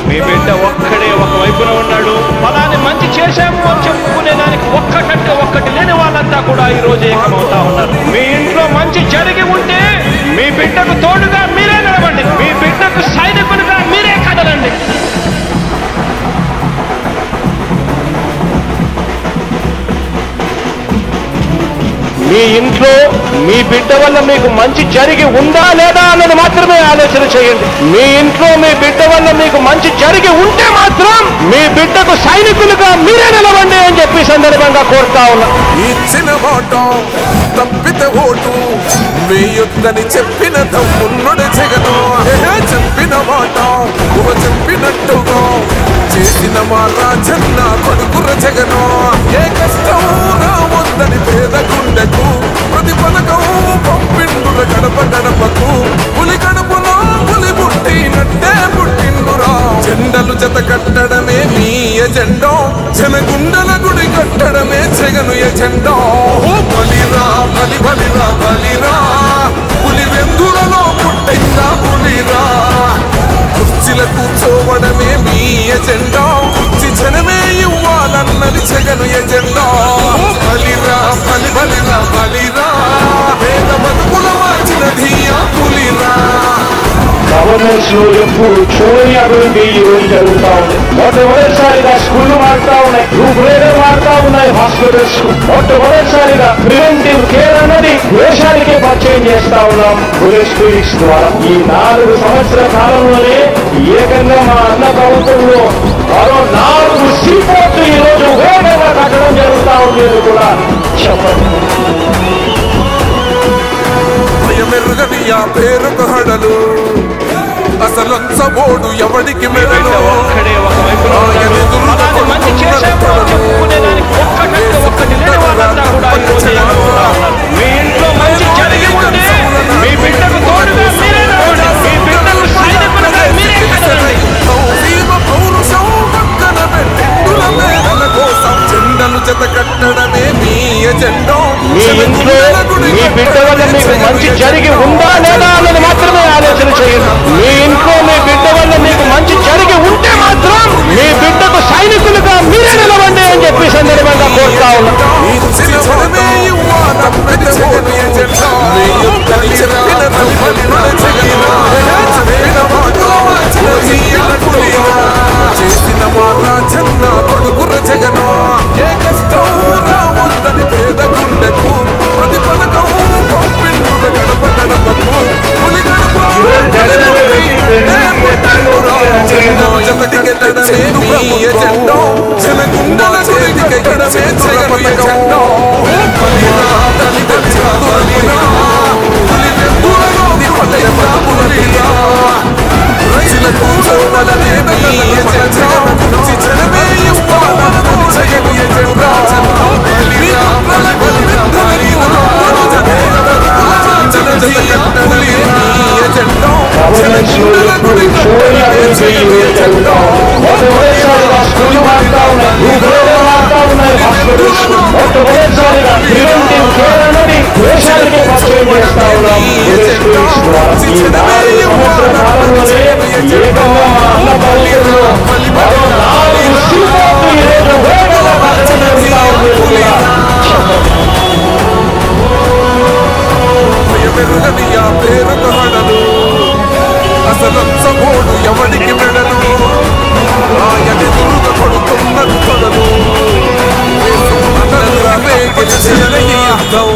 మీ బిడ్డ ఒక్కడే ఒకవైపున ఉన్నాడు. ఫలాన్ని మంచి చేశాము అని చెప్పుకునేదానికి ఒక్కటంటే ఒక్కటి లేని వాళ్ళంతా కూడా ఈ రోజు ఏకమవుతా ఉన్నారు. మీ ఇంట్లో మంచి జరిగి ఉంటే మీ బిడ్డకు తోడుగా మీరే నిలబండి. మీ బిడ్డకు సైనికులుగా మీరే కదలండి. మీ ఇంట్లో మీ బిడ్డ వల్ల మీకు మంచి జరిగి ఉందా లేదా అన్నది మాత్రమే ఆలోచన చేయండి. మీ ఇంట్లో మీ బిడ్డ వల్ల మీకు మంచి జరిగి ఉంటే మాత్రం మీ బిడ్డకు సైనికులుగా మీరే నిలవండి అని చెప్పి సందర్భంగా కోరుతా ఉన్నా. ఇచ్చిన మాట తప్పితే ఓటు వేయొద్దని చెప్పిన తమ్ముడు జగను, చెప్పిన మాట చెప్పినట్టుగా చేసిన మా రాజన్న కొడుకుర జగను. ఏ కష్టం రావద్దని పేద గుండెకు ప్రతి పథకం పంపిండుల గడప గడపకు. పులి గడపలో పులి పుట్టినట్టే పుట్టిండురా. జెండలు జత కట్టడమే మీ ఎజెండా, జనగుండల గుడి కట్టడమే జగను ఎజెండా. బలిరా బలి బలిరా బలిరా, పులి వెందులలో పుట్టిందా పులిరా. కుర్చీల కూర్చోవడమే మీ ఎజెండా, కుర్చీ జనమే ఇవ్వాలన్నది జగను ఎజెండా. బలిరా బలి బలిరా బలిరా, పేద బతుకుల మార్చినది ఆ పులిరా. గవర్నెన్స్ లో ఎప్పుడు చూడని అభివృద్ధి ఈ రోజు జరుగుతూ ఉంది. మొట్టమొదటిసారిగా స్కూళ్లు మారుతా ఉన్నాయి, రూపురేఖలు మారుతా ఉన్నాయి. హాస్పిటల్స్ మొట్టమొదటిసారిగా ప్రివెంటివ్ కేర్ అన్నది దేశానికే పరిచయం చేస్తా ఉన్నాం పోలీస్ క్లినిక్స్ ద్వారా. ఈ 4 సంవత్సరాల కాలంలోనే ఏకంగా మా అన్న ప్రభుత్వంలో మరో 4 సీపోర్ట్లు ఈ రోజు వేగంగా కట్టడం జరుగుతూ ఉండేది కూడా చెప్పండి. భయమెరుగని ఆ పేరుకు హడలు, అసలొచ్చబోడు ఎవడికి మెడలు. జెండలు జత కట్టడమే మీ ఎజెండా. మీ ఇంట్లో మీ బిడ్డ వల్ల మీకు మంచి జరిగి ఉందా లేదా అన్నది మాత్రమే ఆలోచన చేయండి. మీ ఇంట్లో మీ బిడ్డ వల్ల మీకు మంచి జరిగి ఉంటే మాత్రం మీ బిడ్డకు సైనికులుగా మీరే నిలవండి అని చెప్పి సందర్భంగా కోరుతా ఉన్నా. చేసిన మా రాజన్న కొడుకుర జగను. ఏ కష్టం రావద్దని పేద గుండెకు ప్రతి పథకం పంపిండుల గడప గడపకు. పులి జెండా, జనగుండల చేతికి గడమే జగను ఎజెండా. బలిరా బలి బలిరా బలిరా, పులి వెందులలోని పల్లె పులిరా. రైతులకు చోడలనే మీ ఎజెండా, జనమే ఇవ్వాలన్నది జగను ఎజెండా. బలిరా బలి బలిరా బలిరా, జనజత కట్టడమే మీ ఎజెండా, జనగుండల గుడి కట్టడమే జగను ఎజెండా. మొట్టమొదటిసారిగా స్కూళ్లు మారుతా ఉన్నాయి, రూపురేఖలు మారుతా ఉన్నాయి. హాస్పిటల్స్ మొట్టమొదటిసారిగా ప్రివెంటివ్ కేర్ అన్నది దేశానికే పరిచయం చేస్తా ఉన్నాం పోలీస్ క్లినిక్స్ ద్వారా. ఈ 4 సంవత్సరాల కాలంలోనే ఏకంగా మా అన్న ప్రభుత్వంలో మరో 4 సీపోర్ట్లు ఈ రోజు వేగంగా కట్టడం జరుగుతూ ఉండేది కూడా చెప్పండి. భయమెరుగని ఆ పేరుకు హడలు, అసలొచ్చబోడు ఎవడికి మెడలు. ఆయన ఎదురుగా కొడుతున్నది తొడలు, గెలిచిన యుద్ధం.